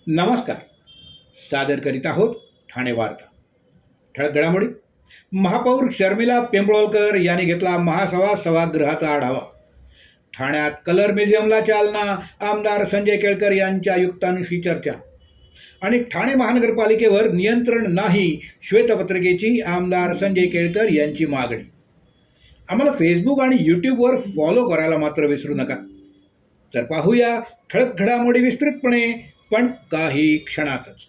नमस्कार. सादर करीत आहोत ठाणे वार्ता. ठळक घडामोडी. महापौर शर्मिला पिंपळकर यांनी घेतला महासभा सभागृहाचा आढावा. ठाण्यात कलर म्युझियमला चालना, आमदार संजय केळकर यांच्या आयुक्तांशी चर्चा. आणि ठाणे महानगरपालिकेवर नियंत्रण नाही, श्वेतपत्रिकेची आमदार संजय केळकर यांची मागणी. आम्हाला फेसबुक आणि यूट्यूबवर फॉलो करायला मात्र विसरू नका. तर पाहूया ठळक घडामोडी विस्तृतपणे, पण काही क्षणातच.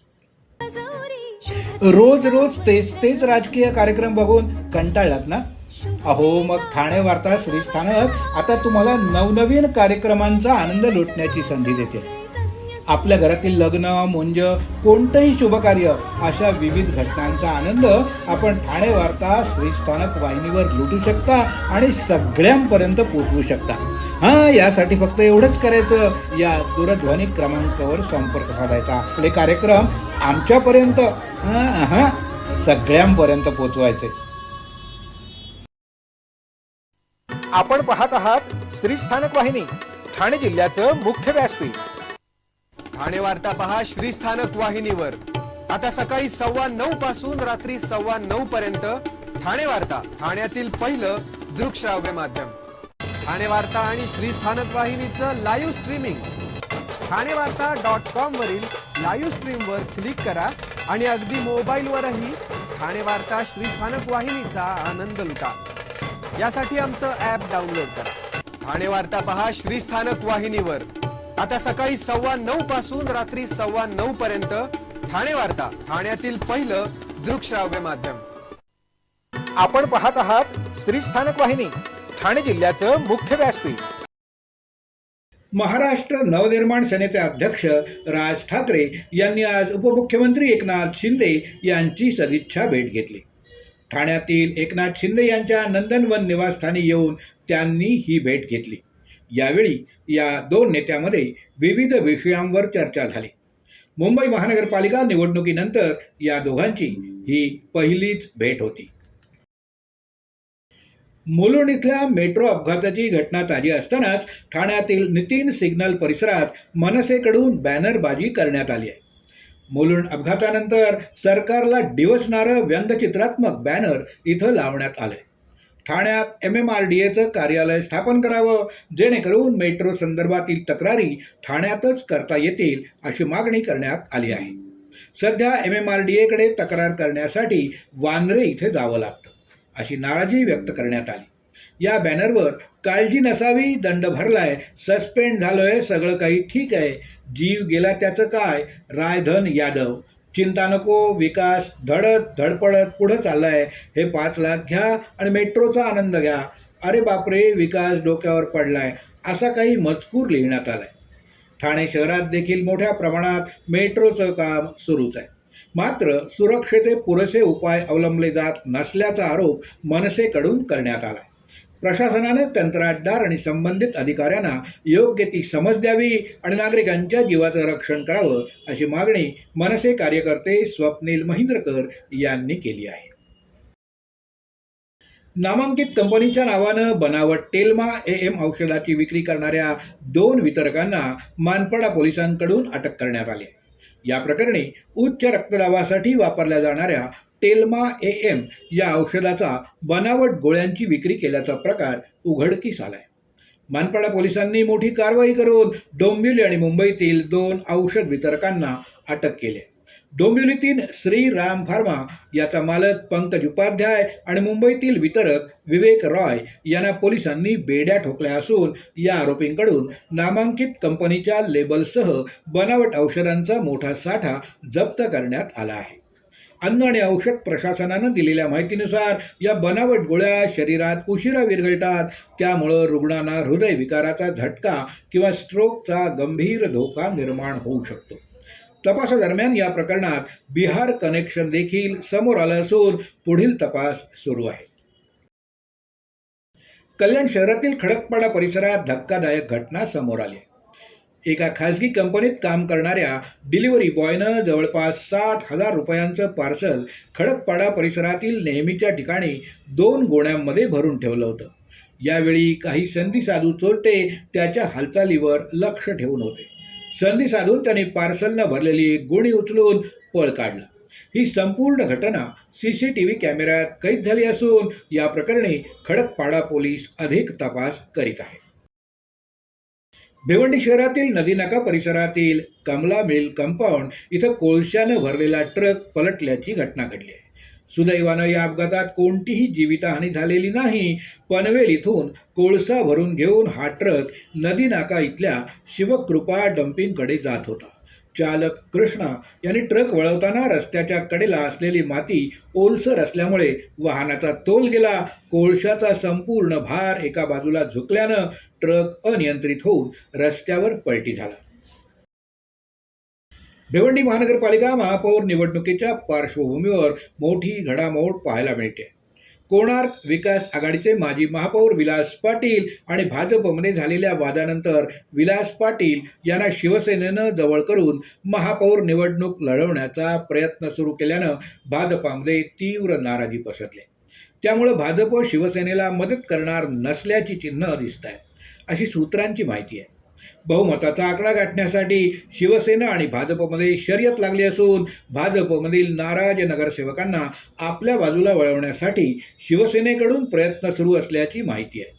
रोज रोज तेच राजकीय कार्यक्रम बघून कंटाळलात ना? अहो, मग ठाणे वार्ता श्रीस्थानक आता तुम्हाला नवनवीन कार्यक्रमांचा आनंद लुटण्याची संधी देते. आपल्या घरातील लग्न, मुंज, कोणतंही शुभकार्य अशा विविध घटनांचा आनंद आपण ठाणे वार्ता श्रीस्थानक वाहिनीवर लुटू शकता आणि सगळ्यांपर्यंत पोहोचवू शकता. यासाठी फक्त एवढंच करायचं, या दूरध्वनी क्रमांकावर संपर्क साधायचा. आपले कार्यक्रम आमच्यापर्यंत सगळ्यांपर्यंत पोहोचवायचे. आपण पाहत आहात श्रीस्थानक वाहिनी, ठाणे जिल्ह्याचं मुख्य व्यासपीठ. ठाणे वार्ता पहा श्रीस्थानक वाहिनीवर. आता सकाळी 9:15 पासून रात्री 9:15 पर्यंत ठाणे वार्ता, ठाण्यातील पहिलं दृकश्राव्य माध्यम. ठाणे वार्ता आणि श्रीस्थानक वाहिनीचं लाईव्ह स्ट्रीमिंग. ठाणेवार्ता.com वरील लाईव्ह स्ट्रीमवर क्लिक करा आणि अगदी मोबाईलवरही ठाणे वार्ता श्रीस्थानक वाहिनीचा आनंद लुटा. यासाठी आमचं ॲप डाउनलोड करा. ठाणे वार्ता पहा श्रीस्थानक वाहिनीवर. आता सकाळी 9:15 पासून रात्री 9:15 पर्यंत ठाणे वार्ता, ठाण्यातील पहिलं दृकश्राव्य माध्यम. आपण पाहत आहात श्रीस्थानक वाहिनी, ठाणे जिल्ह्याचं मुख्य व्यासपीठ. महाराष्ट्र नवनिर्माण सेनेचे अध्यक्ष राज ठाकरे यांनी आज उपमुख्यमंत्री एकनाथ शिंदे यांची सदिच्छा भेट घेतली. ठाण्यातील एकनाथ शिंदे यांच्या नंदनवन निवासस्थानी येऊन त्यांनी ही भेट घेतली. यावेळी या दोन नेत्यामध्ये विविध विषयांवर चर्चा झाली. मुंबई महानगरपालिका निवडणुकीनंतर या दोघांची ही पहिलीच भेट होती. मुलुंड इथल्या मेट्रो अपघाताची घटना ताजी असतानाच ठाण्यातील नितीन सिग्नल परिसरात मनसेकडून बॅनरबाजी करण्यात आली आहे. मुलुंड अपघातानंतर सरकारला डिवचणारं व्यंगचित्रात्मक बॅनर इथं लावण्यात आलंय. ठाण्यात MMRDAचं कार्यालय स्थापन करावं, जेणेकरून मेट्रो संदर्भातील तक्रारी ठाण्यातच करता येतील, अशी मागणी करण्यात आली आहे. सध्या MMRDAकडे तक्रार करण्यासाठी वांद्रे इथे जावं लागतं, अशी नाराजी व्यक्त करण्यात आली. या बॅनरवर काळजी नसावी, दंड भरलाय, सस्पेंड झालोय, सगळं काही ठीक आहे, जीव गेला त्याचं काय, रायधन यादव, चिंता नको, विकास धडपडत पुढं चाललाय, हे 5 लाख घ्या आणि मेट्रोचा आनंद घ्या, अरे बापरे विकास डोक्यावर पडलाय, असा काही मजकूर लिहिण्यात आलाय. ठाणे शहरात देखील मोठ्या प्रमाणात मेट्रोचं काम सुरूच आहे. मात्र सुरक्षेचे पुरेसे उपाय अवलंबले जात नसल्याचा आरोप मनसेकडून करण्यात आला. प्रशासनाने कंत्राटदार आणि संबंधित अधिकाऱ्यांना योग्य ती समज द्यावी आणि नागरिकांच्या जीवाचं रक्षण करावं, अशी मागणी मनसे कार्यकर्ते स्वप्नील महिंद्रकर यांनी केली आहे. नामांकित कंपनीच्या नावानं बनावट टेल्मा AM औषधाची विक्री करणाऱ्या 2 वितरकांना मानपाडा पोलिसांकडून अटक करण्यात आली. या प्रकरणी उच्च रक्तदाबासाठी वापरल्या जाणाऱ्या टेल्मा AM या औषधाचा बनावट गोळ्यांची विक्री केल्याचा प्रकार उघडकीस आलाय. मानपाडा पोलिसांनी मोठी कारवाई करून डोंबिवली आणि मुंबईतील 2 औषध वितरकांना अटक केली. डोंबिवलीतील श्रीराम फार्मा याचा मालक पंकज उपाध्याय आणि मुंबईतील वितरक विवेक रॉय यांना पोलिसांनी बेड्या ठोकल्या असून या आरोपींकडून नामांकित कंपनीच्या लेबलसह बनावट औषधांचा मोठा साठा जप्त करण्यात आला आहे. अन्न आणि औषध प्रशासनानं दिलेल्या माहितीनुसार या बनावट गोळ्या शरीरात उशिरा विरघळतात, त्यामुळं रुग्णांना हृदयविकाराचा झटका किंवा स्ट्रोकचा गंभीर धोका निर्माण होऊ शकतो. तपासादरम्यान या प्रकरणात बिहार कनेक्शन देखील समोर आलं असून पुढील तपास सुरू आहे. कल्याण शहरातील खडकपाडा परिसरात धक्कादायक घटना समोर आली. एका खासगी कंपनीत काम करणाऱ्या डिलिव्हरी बॉयनं जवळपास 60,000 रुपयांचं पार्सल खडकपाडा परिसरातील नेहमीच्या ठिकाणी 2 गोण्यांमध्ये भरून ठेवलं होतं. यावेळी काही संधी साधू चोरटे त्याच्या हालचालीवर लक्ष ठेवून होते. संधी साधून त्यांनी पार्सलनं भरलेली एक गोणी उचलून पळ काढला. ही संपूर्ण घटना CCTV कॅमेऱ्यात कैद झाली असून या प्रकरणी खडकपाडा पोलीस अधिक तपास करीत आहेत. भिवंडी शहरातील नदीनाका परिसरातील कमला मिल कंपाऊंड इथं कोळशानं भरलेला ट्रक पलटल्याची घटना घडली आहे. सुदैवानं या अपघातात कोणतीही जीवितहानी झालेली नाही. पनवेल इथून कोळसा भरून घेऊन हा ट्रक नदीनाका इथल्या शिवकृपा डम्पिंगकडे जात होता. चालक कृष्णा यांनी ट्रक वळवताना रस्त्याच्या कडेला असलेली माती ओलसर असल्यामुळे वाहनाचा तोल गेला. कोळशाचा संपूर्ण भार एका बाजूला झुकल्यानं ट्रक अनियंत्रित होऊन रस्त्यावर पलटी झाला. भिवंडी महानगरपालिका महापौर निवडणुकीच्या पार्श्वभूमीवर मोठी घडामोड पाहायला मिळते. कोणार्क विकास आघाडीचे माजी महापौर विलास पाटील आणि भाजपमध्ये झालेल्या वादानंतर विलास पाटील यांना शिवसेनेनं जवळ करून महापौर निवडणूक लढवण्याचा प्रयत्न सुरू केल्यानं भाजपामध्ये तीव्र नाराजी पसरली. त्यामुळे भाजप शिवसेनेला मदत करणार नसल्याची चिन्ह दिसत आहेत, अशी सूत्रांची माहिती आहे. बहुमताचा आकडा गाठण्यासाठी शिवसेना आणि भाजपमध्ये शर्यत लागली असून भाजपमधील नाराज नगरसेवकांना आपल्या बाजूला वळवण्यासाठी शिवसेनेकडून प्रयत्न सुरू असल्याची माहिती आहे.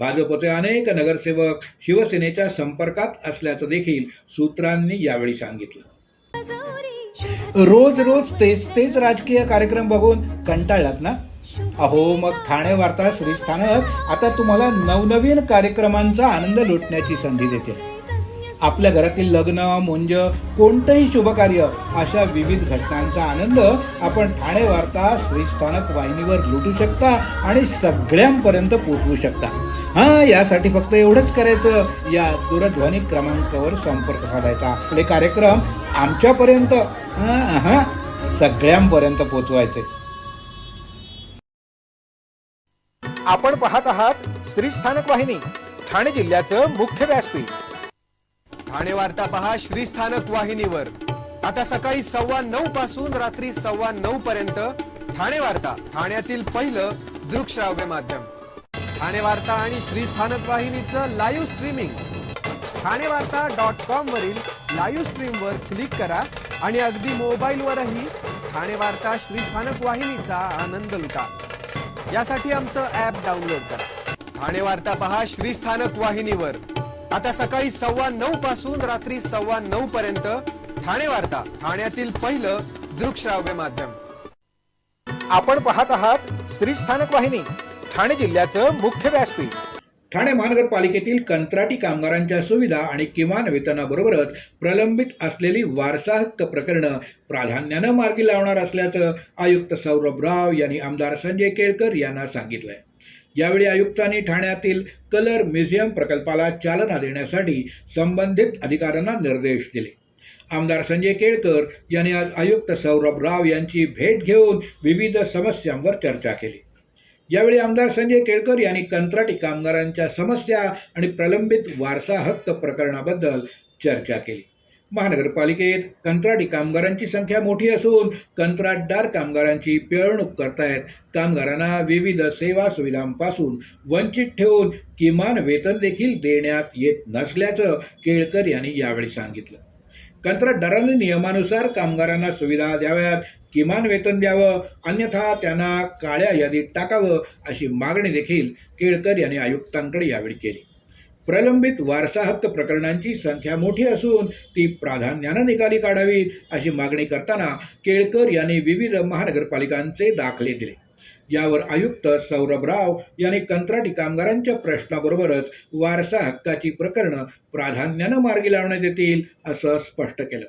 भाजपचे अनेक नगरसेवक शिवसेनेच्या संपर्कात असल्याचं देखील सूत्रांनी यावेळी सांगितलं. रोज रोज तेच राजकीय कार्यक्रम बघून कंटाळलात ना? अहो, मग ठाणे वार्ता श्रीस्थानक आता तुम्हाला नवनवीन कार्यक्रमांचा आनंद लुटण्याची संधी देते. आपल्या घरातील लग्न, मुंज, कोणतंही शुभकार्य अशा विविध घटनांचा आनंद आपण ठाणे वार्ता श्रीस्थानक वाहिनीवर लुटू शकता आणि सगळ्यांपर्यंत पोहोचवू शकता. यासाठी फक्त एवढंच करायचं, या दूरध्वनी क्रमांकावर संपर्क साधायचा. आपले कार्यक्रम आमच्यापर्यंत सगळ्यांपर्यंत पोहोचवायचे. आपण पाहत आहात श्रीस्थानक वाहिनी, ठाणे जिल्ह्याचं मुख्य व्यासपीठ. ठाणे वार्ता पहा श्रीस्थानक वाहिनीवर. आता सकाळी 9:15 पासून रात्री 9:15 पर्यंत ठाणे वार्ता, ठाण्यातील पहिलं दृकश्राव्य माध्यम. ठाणे वार्ता आणि श्रीस्थानक वाहिनीचं लाईव्ह स्ट्रीमिंग ठाणेवार्ता.com वरील लाईव्ह स्ट्रीमवर क्लिक करा आणि अगदी मोबाईलवरही ठाणे वार्ता श्रीस्थानक वाहिनीचा आनंद लुटा. यासाठी आमचं ॲप डाउनलोड करा. ठाणे वार्ता पहा श्रीस्थानक वाहिनीवर. आता सकाळी 9:15 पासून रात्री 9:15 पर्यंत ठाणे वार्ता, ठाण्यातील पहिलं दृकश्राव्य माध्यम. आपण पाहत आहात श्रीस्थानक वाहिनी, ठाणे जिल्ह्याचं मुख्य व्यासपीठ. ठाणे महानगरपालिकेतील कंत्राटी कामगारांच्या सुविधा आणि किमान वेतनाबरोबरच प्रलंबित असलेली वारसा हक्क प्रकरणं प्राधान्यानं मार्गी लावणार असल्याचं आयुक्त सौरभ राव यांनी आमदार संजय केळकर यांना सांगितलंय. यावेळी आयुक्तांनी ठाण्यातील कलर म्युझियम प्रकल्पाला चालना देण्यासाठी संबंधित अधिकाऱ्यांना निर्देश दिले. आमदार संजय केळकर यांनी आज आयुक्त सौरभ राव यांची भेट घेऊन विविध समस्यांवर चर्चा केली. यावेळी आमदार संजय केळकर यांनी कंत्राटी कामगारांच्या समस्या आणि प्रलंबित वारसा हक्क प्रकरणाबद्दल चर्चा केली. महानगरपालिकेत कंत्राटी कामगारांची संख्या मोठी असून कंत्राटदार कामगारांची पिळवणूक करतायत. कामगारांना विविध सेवा सुविधांपासून वंचित ठेवून किमान वेतन देखील देण्यात येत नसल्याचं केळकर यांनी यावेळी सांगितलं. कंत्राटदारांनी नियमानुसार कामगारांना सुविधा द्याव्यात, किमान वेतन द्यावं, अन्यथा त्यांना काळ्या यादीत टाकावं अशी मागणी देखील केळकर यांनी आयुक्तांकडे यावेळी केली. प्रलंबित वारसा हक्क प्रकरणांची संख्या मोठी असून ती प्राधान्यानं निकाली काढावीत अशी मागणी करताना केळकर यांनी विविध महानगरपालिकांचे दाखले दिले. यावर आयुक्त सौरभ राव यांनी कंत्राटी कामगारांच्या प्रश्नाबरोबरच वारसा हक्काची प्रकरणं प्राधान्यानं मार्गी लावण्यात येतील असं स्पष्ट केलं.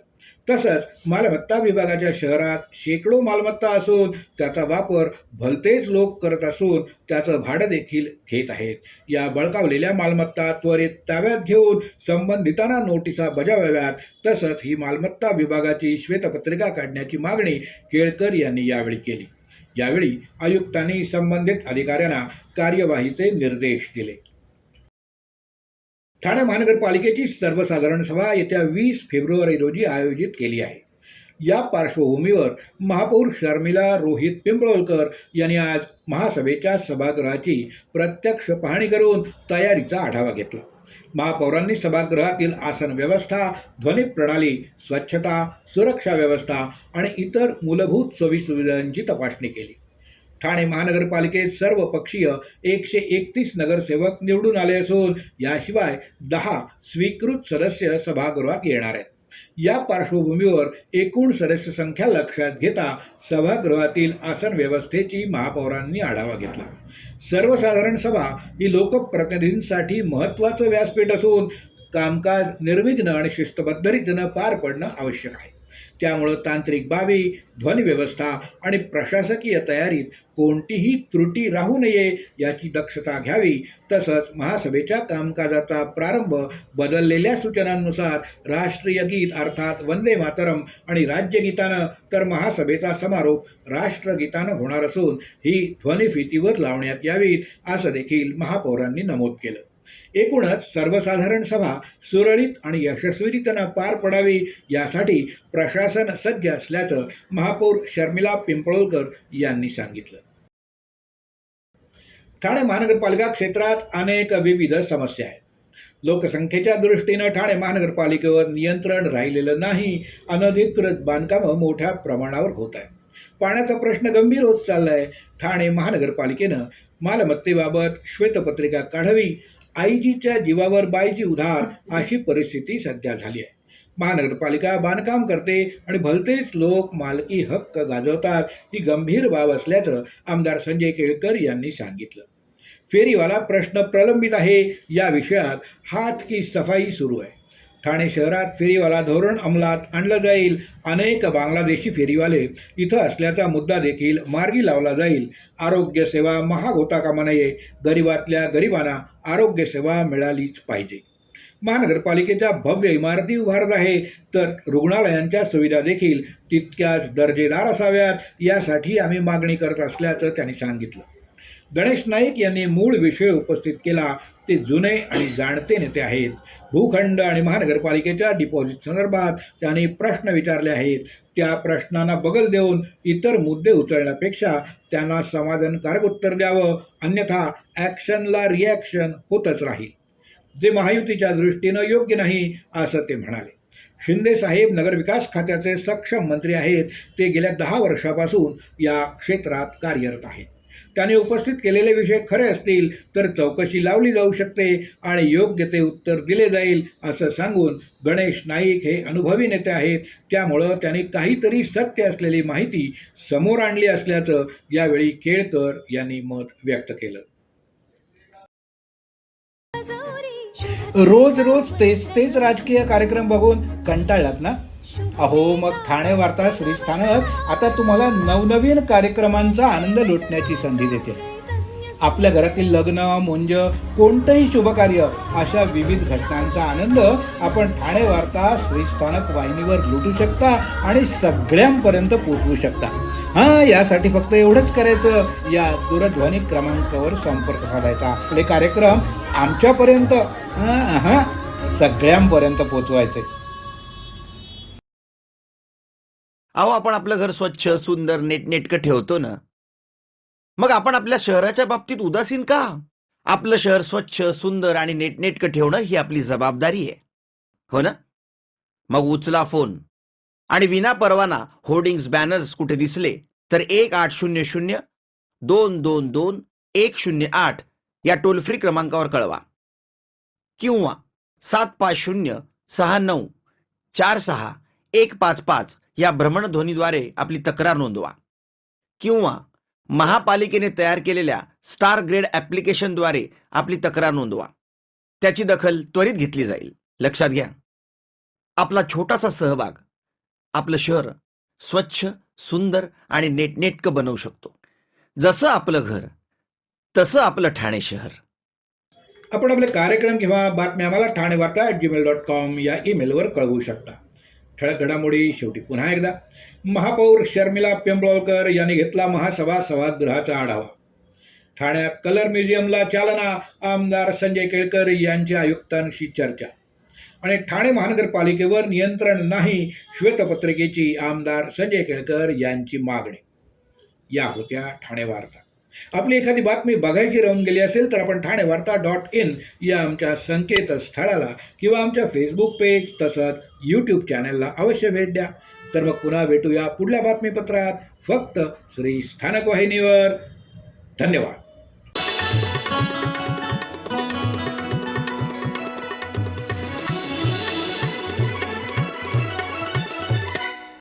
तसंच मालमत्ता विभागाच्या शहरात शेकडो मालमत्ता असून त्याचा वापर भलतेच लोक करत असून त्याचं भाडं देखील घेत आहेत. या बळकावलेल्या मालमत्ता त्वरित ताब्यात घेऊन संबंधितांना नोटिसा बजावाव्यात. तसंच ही मालमत्ता विभागाची श्वेतपत्रिका काढण्याची मागणी केळकर यांनी यावेळी केली. यावेळी आयुक्तांनी संबंधित अधिकाऱ्यांना कार्यवाहीचे निर्देश दिले. ठाणे महानगरपालिकेची सर्वसाधारण सभा येत्या 20 फेब्रुवारी रोजी आयोजित केली आहे. या पार्श्वभूमीवर महापौर शर्मिला रोहित पिंपळकर यांनी आज महासभेच्या सभागृहाची प्रत्यक्ष पाहणी करून तयारीचा आढावा घेतला. महापौरांनी सभागृहातील आसन व्यवस्था, ध्वनी प्रणाली, स्वच्छता, सुरक्षा व्यवस्था आणि इतर मूलभूत सोयीसुविधांची तपासणी केली. ठाणे महानगरपालिकेत सर्व पक्षीय 131 नगरसेवक निवडून आले असून याशिवाय 10 स्वीकृत सदस्य सभागृहात येणार आहेत. या पार्श्वभूमीवर एकूण सदस्य संख्या लक्षात घेता सभागृहातील आसन व्यवस्थेची महापौरांनी आढावा घेतला. सर्वसाधारण सभा ही लोकप्रतिनिधींसाठी महत्त्वाचं व्यासपीठ असून कामकाज निर्विघ्न आणि शिस्तबद्ध रीतीनं पार पडणं आवश्यक आहे. त्यामुळं तांत्रिक बाबी, ध्वनी व्यवस्था आणि प्रशासकीय तयारीत कोणतीही त्रुटी राहू नये याची दक्षता घ्यावी. तसंच महासभेच्या कामकाजाचा प्रारंभ बदललेल्या सूचनांनुसार राष्ट्रीय गीत अर्थात वंदे मातरम आणि राज्यगीतानं तर महासभेचा समारोप राष्ट्रगीतानं होणार असून ही ध्वनिफितीवर लावण्यात यावीत असं देखील महापौरांनी नमूद केलं. एकूणच सर्वसाधारण सभा सुरळीत आणि यशस्वीरित्यानं पार पडावी यासाठी प्रशासन सज्ज असल्याचं महापौर शर्मिला पिंपळकर यांनी सांगितलं. ठाणे महानगरपालिका क्षेत्रात अनेक विविध समस्या आहेत. लोकसंख्येच्या दृष्टीनं ठाणे महानगरपालिकेवर नियंत्रण राहिलेलं नाही. अनधिकृत बांधकामं मोठ्या प्रमाणावर होत आहे. पाण्याचा प्रश्न गंभीर होत चाललाय. ठाणे महानगरपालिकेनं मालमत्तेबाबत श्वेतपत्रिका काढावी. आईजीच्या जीवावर बाईजी उधार अशी परिस्थिती सध्या झाली आहे. महानगरपालिका बांधकाम करते आणि भलतेच लोक मालकी हक्क गाजवतात. ही गंभीर बाब असल्याचं आमदार संजय केळकर यांनी सांगितलं. फेरीवाला प्रश्न प्रलंबित आहे. या विषयात हात की सफाई सुरू आहे. ठाणे शहरात फेरीवाला धोरण अंमलात आणलं जाईल. अनेक बांगलादेशी फेरीवाले इथं असल्याचा मुद्दा देखील मार्गी लावला जाईल. आरोग्य सेवा महाग होता कामा नये. गरिबातल्या गरिबांना आरोग्य सेवा मिळालीच पाहिजे. महानगरपालिकेच्या भव्य इमारती उभारत आहे तर रुग्णालयांच्या सुविधा देखील तितक्याच दर्जेदार असाव्यात. यासाठी आम्ही मागणी करत असल्याचं त्यांनी सांगितलं. गणेश नाईक यांनी मूळ विषय उपस्थित केला. ते जुने आणि जाणते नेते आहेत. भूखंड आणि महानगरपालिकेच्या डिपॉझिट संदर्भात त्यांनी प्रश्न विचारले आहेत. त्या प्रश्नांना बगल देऊन इतर मुद्दे उचलण्यापेक्षा त्यांना समाधानकारक उत्तर द्यावं. अन्यथा ॲक्शनला रिॲक्शन होतच राहील, जे महायुतीच्या दृष्टीनं योग्य नाही असं ते म्हणाले. शिंदे साहेब नगरविकास खात्याचे सक्षम मंत्री आहेत. ते गेल्या 10 वर्षापासून या क्षेत्रात कार्यरत आहेत. त्यांनी उपस्थित केलेले विषय खरे असतील तर चौकशी लावली जाऊ शकते आणि योग्य ते उत्तर दिले जाईल असं सांगून गणेश नाईक हे अनुभवी नेते आहेत. त्यामुळं त्यांनी काहीतरी सत्य असलेली माहिती समोर आणली असल्याचं यावेळी केळकर यांनी मत व्यक्त केलं. रोज रोज तेच राजकीय कार्यक्रम बघून कंटाळलात ना? अहो, मग ठाणे वार्ता श्रीस्थानक आता तुम्हाला नवनवीन कार्यक्रमांचा आनंद लुटण्याची संधी देते. आपल्या घरातील लग्न, मुंज, कोणतंही शुभकार्य अशा विविध घटनांचा आनंद आपण ठाणे वार्ता श्रीस्थानक वाहिनीवर लुटू शकता आणि सगळ्यांपर्यंत पोहोचवू शकता. यासाठी फक्त एवढंच करायचं. या दूरध्वनी क्रमांकावर संपर्क साधायचा. आपले कार्यक्रम आमच्यापर्यंत सगळ्यांपर्यंत पोहोचवायचे. अहो, आपण आपलं घर स्वच्छ, सुंदर, नेटनेटकं ठेवतो ना. मग आपण आपल्या शहराच्या बाबतीत उदासीन का? आपलं शहर स्वच्छ, सुंदर आणि नेटनेटकं ठेवणं ही आपली जबाबदारी आहे, हो ना? मग उचला फोन आणि विना परवाना होर्डिंग्स, बॅनर्स कुठे दिसले तर 1800-222-108 या टोल फ्री क्रमांकावर कळवा किंवा 7506946-155 या भ्रमणध्वनीद्वारे आपली तक्रार नोंदवा किंवा महापालिकेने तयार केलेल्या स्टार ग्रेड ॲप्लिकेशनद्वारे आपली तक्रार नोंदवा. त्याची दखल त्वरित घेतली जाईल. लक्षात घ्या, आपला छोटासा सहभाग आपलं शहर स्वच्छ, सुंदर आणि नेटनेटकं बनवू शकतो. जसं आपलं घर तसं आपलं ठाणे शहर. आपण आपले कार्यक्रम किंवा बातम्या आम्हाला ठाणेवार्ता@gmail.com या ईमेलवर कळवू शकता. ठळक घडामोडी शेवटी पुन्हा एकदा. महापौर शर्मिला पिंपळकर यांनी घेतला महासभा सभागृहाचा आढावा. ठाण्यात कलर म्युझियमला चालना. आमदार संजय केळकर यांच्या आयुक्तांशी चर्चा. आणि ठाणे महानगरपालिकेवर नियंत्रण नाही, श्वेतपत्रिकेची आमदार संजय केळकर यांची मागणी. या होत्या ठाणे वार्ता. आपली एखादी बातमी बघायची राहून गेली असेल तर आपण ठाणेवार्ता.in या आमच्या संकेतस्थळाला किंवा आमच्या फेसबुक पेज तसंच यूट्यूब चॅनलला अवश्य भेट द्या. तर मग पुन्हा भेटूया पुढल्या बातमीपत्रात फक्त श्री स्थानक वाहिनीवर. धन्यवाद.